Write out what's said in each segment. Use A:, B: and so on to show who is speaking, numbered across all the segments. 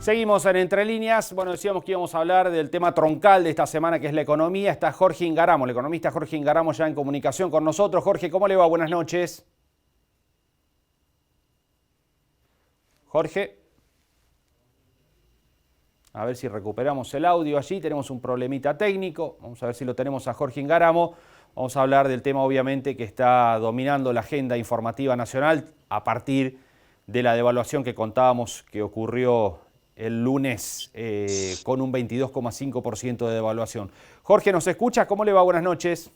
A: Seguimos en Entre Líneas. Bueno, decíamos que íbamos a hablar del tema troncal de esta semana, que es la economía. Está Jorge Ingaramo, el economista Jorge Ingaramo, ya en comunicación con nosotros. Jorge, ¿cómo le va? Buenas noches. Jorge. A ver si recuperamos el audio allí. Tenemos un problemita técnico. Vamos a ver si lo tenemos a Jorge Ingaramo. Vamos a hablar del tema, obviamente, que está dominando la agenda informativa nacional a partir de la devaluación que contábamos que ocurrió el lunes con un 22,5% de devaluación. Jorge, ¿nos escucha? ¿Cómo le va? Buenas noches.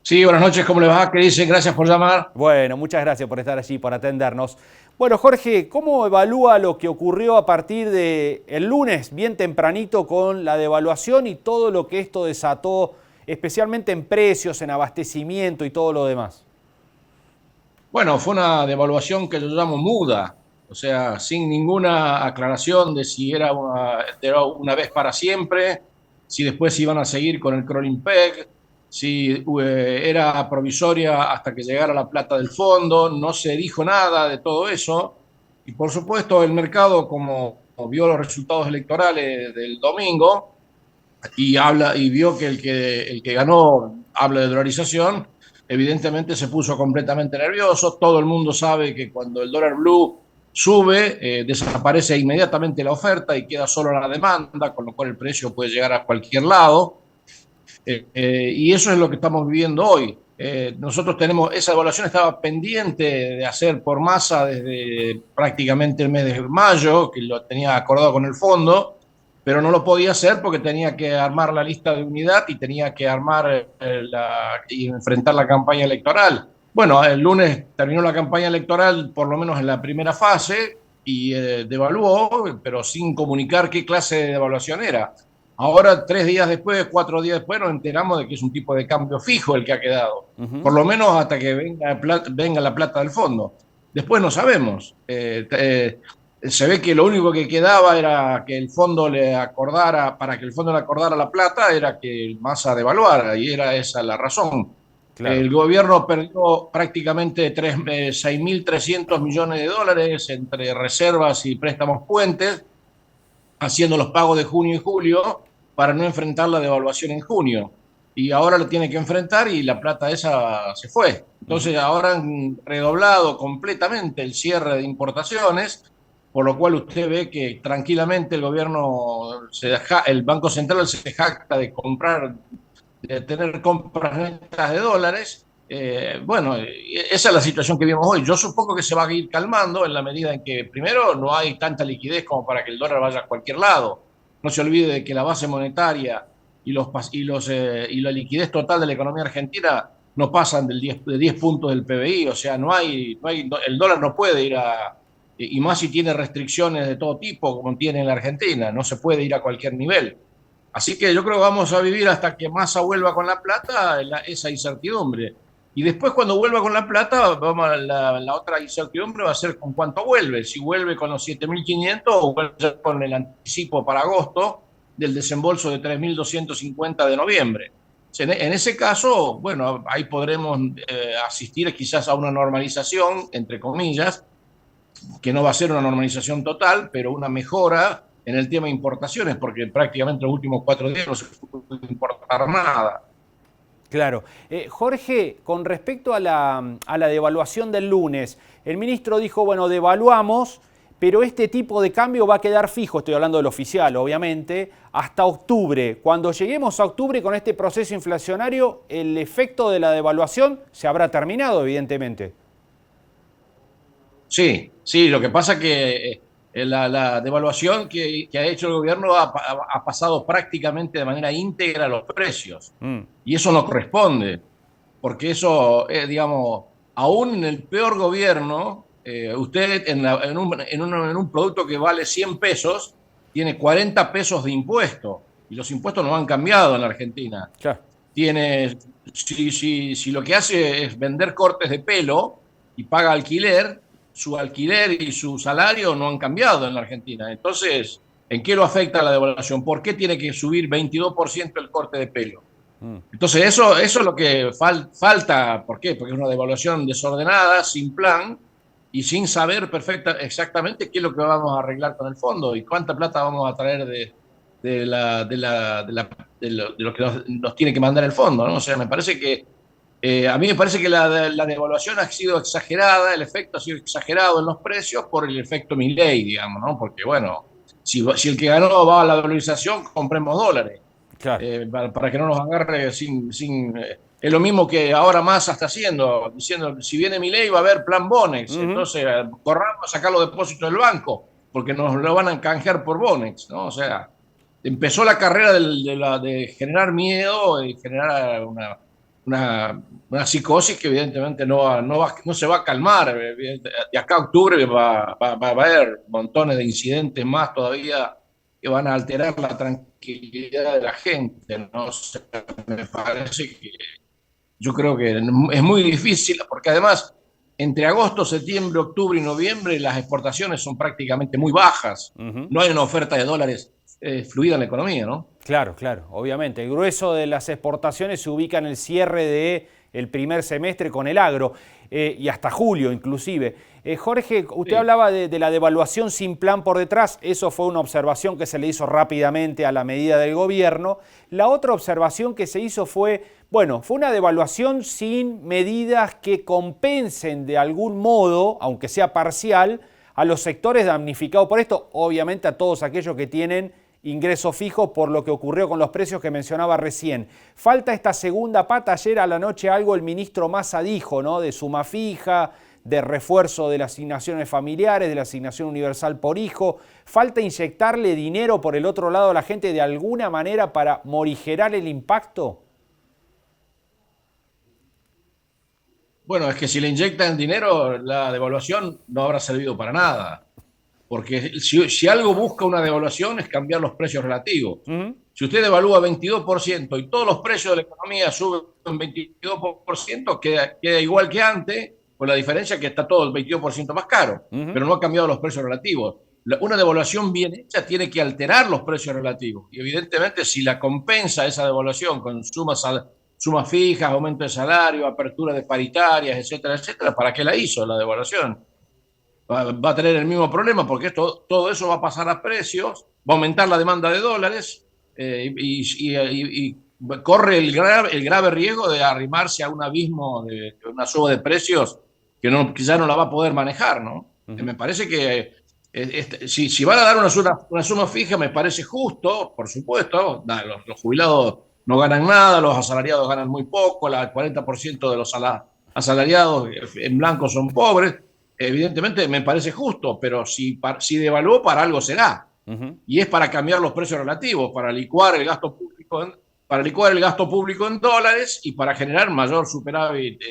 B: Sí, buenas noches, ¿cómo le va? ¿Qué dice? Gracias por llamar.
A: Bueno, muchas gracias por estar allí, por atendernos. Bueno, Jorge, ¿cómo evalúa lo que ocurrió a partir del lunes, bien tempranito, con la devaluación y todo lo que esto desató, especialmente en precios, en abastecimiento y todo lo demás?
B: Bueno, fue una devaluación que yo llamo muda, o sea, sin ninguna aclaración de si era una vez para siempre, si después iban a seguir con el crawling peg, si era provisoria hasta que llegara la plata del fondo, no se dijo nada de todo eso. Y por supuesto, el mercado, como vio los resultados electorales del domingo, y vio que el que ganó habla de dolarización, evidentemente se puso completamente nervioso. Todo el mundo sabe que cuando el dólar blue sube, desaparece inmediatamente la oferta y queda solo la demanda, con lo cual el precio puede llegar a cualquier lado. Y eso es lo que estamos viviendo hoy. Nosotros tenemos, esa evaluación estaba pendiente de hacer por masa desde prácticamente el mes de mayo, que lo tenía acordado con el fondo, pero no lo podía hacer porque tenía que armar la lista de unidad y tenía que armar y enfrentar la campaña electoral. Bueno, el lunes terminó la campaña electoral, por lo menos en la primera fase, y devaluó, pero sin comunicar qué clase de devaluación era. Ahora, 3 días después, 4 días después, nos enteramos de que es un tipo de cambio fijo el que ha quedado, por lo menos hasta que venga la plata del fondo. Después no sabemos. Se ve que lo único que quedaba era que el fondo le acordara, para que el fondo le acordara la plata, era que Massa devaluara, y era esa la razón.
A: Claro.
B: El gobierno perdió prácticamente 6.300 millones de dólares entre reservas y préstamos puentes, haciendo los pagos de junio y julio para no enfrentar la devaluación en junio. Y ahora lo tiene que enfrentar y la plata esa se fue. Entonces ahora han redoblado completamente el cierre de importaciones, por lo cual usted ve que tranquilamente el gobierno, el Banco Central se jacta de comprar, de tener compras netas de dólares. Bueno, esa es la situación que vimos hoy. Yo supongo que se va a ir calmando en la medida en que, primero, no hay tanta liquidez como para que el dólar vaya a cualquier lado. No se olvide de que la base monetaria y la liquidez total de la economía argentina no pasan de 10 puntos del PBI. O sea, el dólar no puede ir a, y más si tiene restricciones de todo tipo, como tiene en la Argentina, no se puede ir a cualquier nivel. Así que yo creo que vamos a vivir hasta que Massa vuelva con la plata, esa incertidumbre. Y después cuando vuelva con la plata, la otra incertidumbre va a ser con cuánto vuelve. Si vuelve con los 7.500 o vuelve con el anticipo para agosto del desembolso de 3.250 de noviembre. En ese caso, bueno, ahí podremos asistir quizás a una normalización, entre comillas, que no va a ser una normalización total, pero una mejora en el tema de importaciones, porque prácticamente los últimos 4 días no se puede importar nada.
A: Claro. Jorge, con respecto a la devaluación del lunes, el ministro dijo, bueno, devaluamos, pero este tipo de cambio va a quedar fijo, estoy hablando del oficial, obviamente, hasta octubre. Cuando lleguemos a octubre con este proceso inflacionario, el efecto de la devaluación se habrá terminado, evidentemente.
B: Sí, sí, lo que pasa es que la devaluación que ha hecho el gobierno ha pasado prácticamente de manera íntegra a los precios.
A: Mm,
B: Y eso no corresponde, porque eso, digamos, aún en el peor gobierno, usted en un producto que vale 100 pesos, tiene 40 pesos de impuesto, y los impuestos no han cambiado en la Argentina.
A: claro.
B: Si lo que hace es vender cortes de pelo y paga alquiler, su alquiler y su salario no han cambiado en la Argentina. Entonces, ¿en qué lo afecta la devaluación? ¿Por qué tiene que subir 22% el corte de pelo?
A: Mm.
B: Entonces, eso es lo que falta. ¿Por qué? Porque es una devaluación desordenada, sin plan, y sin saber exactamente qué es lo que vamos a arreglar con el fondo y cuánta plata vamos a traer de lo que nos tiene que mandar el fondo, ¿no? O sea, me parece que a mí me parece que la devaluación ha sido exagerada, el efecto ha sido exagerado en los precios por el efecto Milei, digamos, ¿no? Porque, bueno, si el que ganó va a la dolarización, compremos dólares,
A: Claro.
B: para que no nos agarre es lo mismo que ahora Massa está haciendo, diciendo, si viene Milei va a haber plan Bonex,
A: Ujú.
B: entonces corramos a sacar los depósitos del banco, porque nos lo van a canjear por Bonex, ¿no? O sea, empezó la carrera de generar miedo y generar una, una psicosis que evidentemente no se va a calmar. De acá a octubre va a haber montones de incidentes más todavía que van a alterar la tranquilidad de la gente, ¿no? O sea, me parece que yo creo que es muy difícil, porque además entre agosto, septiembre, octubre y noviembre las exportaciones son prácticamente muy bajas.
A: Ujú.
B: No hay una oferta de dólares fluida en la economía, ¿no?
A: Claro, claro, obviamente. El grueso de las exportaciones se ubica en el cierre del primer semestre con el agro y hasta julio inclusive. Jorge, usted
B: Sí.
A: hablaba de la devaluación sin plan por detrás. Eso fue una observación que se le hizo rápidamente a la medida del gobierno. La otra observación que se hizo fue, bueno, fue una devaluación sin medidas que compensen de algún modo, aunque sea parcial, a los sectores damnificados por esto, obviamente a todos aquellos que tienen ingreso fijo por lo que ocurrió con los precios que mencionaba recién. Falta esta segunda pata. Ayer a la noche algo el ministro Massa dijo, ¿no? De suma fija, de refuerzo de las asignaciones familiares, de la asignación universal por hijo. Falta inyectarle dinero por el otro lado a la gente de alguna manera para morigerar el impacto.
B: Bueno, es que si le inyectan dinero, la devaluación no habrá servido para nada. Porque si algo busca una devaluación es cambiar los precios relativos.
A: ¿Mm?
B: Si usted devalúa 22% y todos los precios de la economía suben 22%, queda igual que antes, con la diferencia que está todo el 22% más caro,
A: ¿Mm?
B: pero no ha cambiado los precios relativos. Una devaluación bien hecha tiene que alterar los precios relativos. Y evidentemente, si la compensa esa devaluación con sumas fijas, aumento de salario, apertura de paritarias, etcétera, etcétera, ¿para qué la hizo la devaluación? Va a tener el mismo problema porque todo eso va a pasar a precios, va a aumentar la demanda de dólares y corre el grave riesgo de arrimarse a un abismo de una suba de precios que ya no la va a poder manejar, ¿no?
A: ¿Mm?
B: Me parece que si van a dar una suma fija, me parece justo, por supuesto. Los jubilados no ganan nada, los asalariados ganan muy poco, el 40% de los asalariados en blanco son pobres. Evidentemente me parece justo, pero si devaluó para algo será.
A: ¿Mm?
B: Y es para cambiar los precios relativos, para licuar el gasto público en dólares y para generar mayor superávit,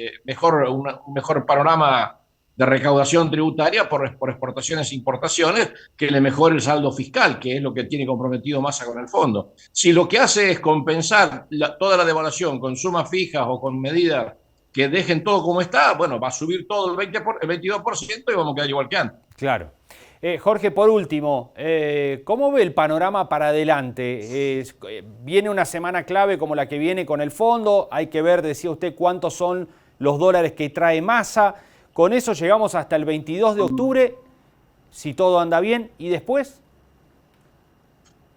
B: un mejor panorama de recaudación tributaria por exportaciones e importaciones, que le mejore el saldo fiscal, que es lo que tiene comprometido Massa con el fondo. Si lo que hace es compensar toda la devaluación con sumas fijas o con medidas que dejen todo como está, bueno, va a subir todo el 22% y vamos a quedar igual que antes.
A: Claro. Jorge, por último, ¿cómo ve el panorama para adelante? Viene una semana clave como la que viene con el fondo, hay que ver, decía usted, cuántos son los dólares que trae Massa. Con eso llegamos hasta el 22 de octubre, si todo anda bien, y después.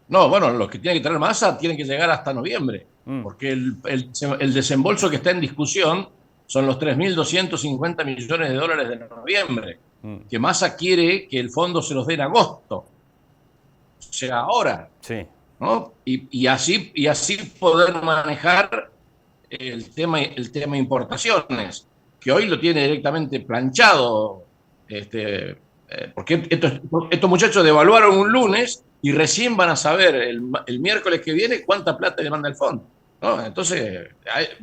B: No, bueno, los que tienen que traer Massa tienen que llegar hasta noviembre,
A: Mm.
B: porque el desembolso que está en discusión son los 3.250 millones de dólares de noviembre,
A: Mm.
B: que Massa quiere que el fondo se los dé en agosto, o sea, ahora,
A: Sí.
B: ¿no? Y así poder manejar el tema importaciones, que hoy lo tiene directamente planchado, porque estos muchachos devaluaron un lunes y recién van a saber el miércoles que viene cuánta plata le manda el fondo, ¿no? Entonces,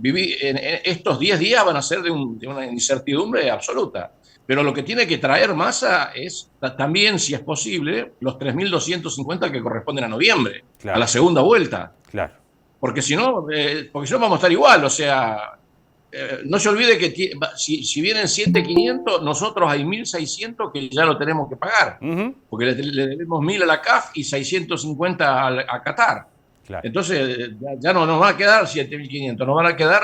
B: en estos 10 días van a ser de una incertidumbre absoluta. Pero lo que tiene que traer Massa es también, si es posible, los 3.250 que corresponden a noviembre, a la
A: Claro,
B: segunda vuelta.
A: claro.
B: Porque si no vamos a estar igual, o sea, no se olvide que si vienen 7.500, nosotros hay 1.600 que ya lo tenemos que pagar,
A: Ujú.
B: porque le debemos 1.000 a la CAF y 650 a Qatar.
A: Claro.
B: Entonces ya no nos van a quedar 7.500, nos van a quedar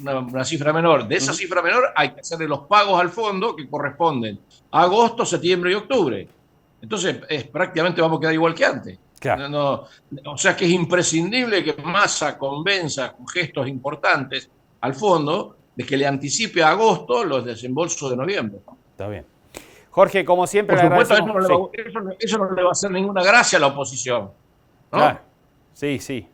B: una cifra menor. De esa cifra menor hay que hacerle los pagos al fondo que corresponden a agosto, septiembre y octubre. Entonces prácticamente vamos a quedar igual que antes.
A: Claro.
B: O sea que es imprescindible que Massa convenza con gestos importantes al fondo de que le anticipe a agosto los desembolsos de noviembre.
A: Está bien. Jorge, como siempre,
B: Por
A: le
B: supuesto,
A: agradecemos.
B: eso no le va a hacer ninguna gracia a la oposición,
A: Claro.
B: ¿no?
A: Sí, sí.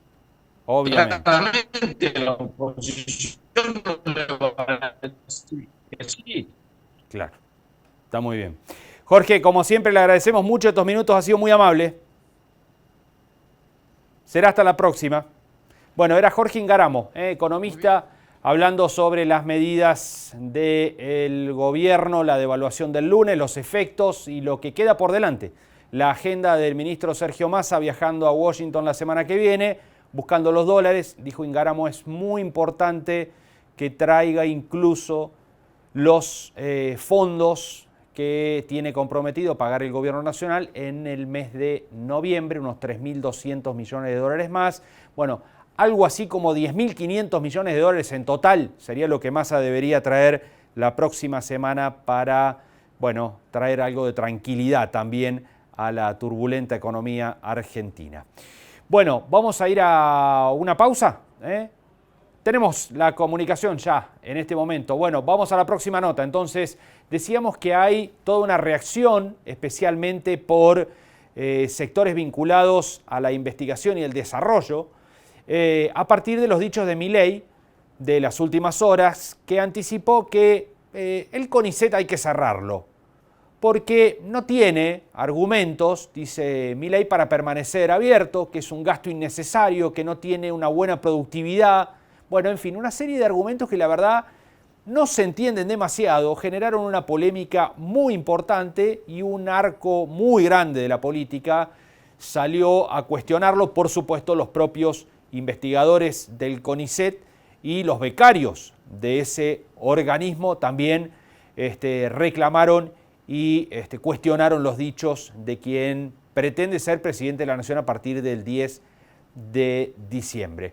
A: Obviamente.
B: Claramente la oposición no le va a decir que sí.
A: Claro. Está muy bien. Jorge, como siempre, le agradecemos mucho estos minutos. Ha sido muy amable. Será hasta la próxima. Bueno, era Jorge Ingaramo, economista, hablando sobre las medidas del gobierno, la devaluación del lunes, los efectos y lo que queda por delante. La agenda del ministro Sergio Massa viajando a Washington la semana que viene, buscando los dólares. Dijo Ingaramo, es muy importante que traiga incluso los fondos que tiene comprometido pagar el gobierno nacional en el mes de noviembre, unos 3.200 millones de dólares más. Bueno, algo así como 10.500 millones de dólares en total sería lo que Massa debería traer la próxima semana para, bueno, traer algo de tranquilidad también a la turbulenta economía argentina. Bueno, vamos a ir a una pausa, Tenemos la comunicación ya en este momento. Bueno, vamos a la próxima nota. Entonces, decíamos que hay toda una reacción, especialmente por sectores vinculados a la investigación y el desarrollo, a partir de los dichos de Milei de las últimas horas, que anticipó que el CONICET hay que cerrarlo, porque no tiene argumentos, dice Milei, para permanecer abierto, que es un gasto innecesario, que no tiene una buena productividad. Bueno, en fin, una serie de argumentos que la verdad no se entienden demasiado, generaron una polémica muy importante y un arco muy grande de la política salió a cuestionarlo, por supuesto, los propios investigadores del CONICET y los becarios de ese organismo también reclamaron y cuestionaron los dichos de quien pretende ser presidente de la Nación a partir del 10 de diciembre.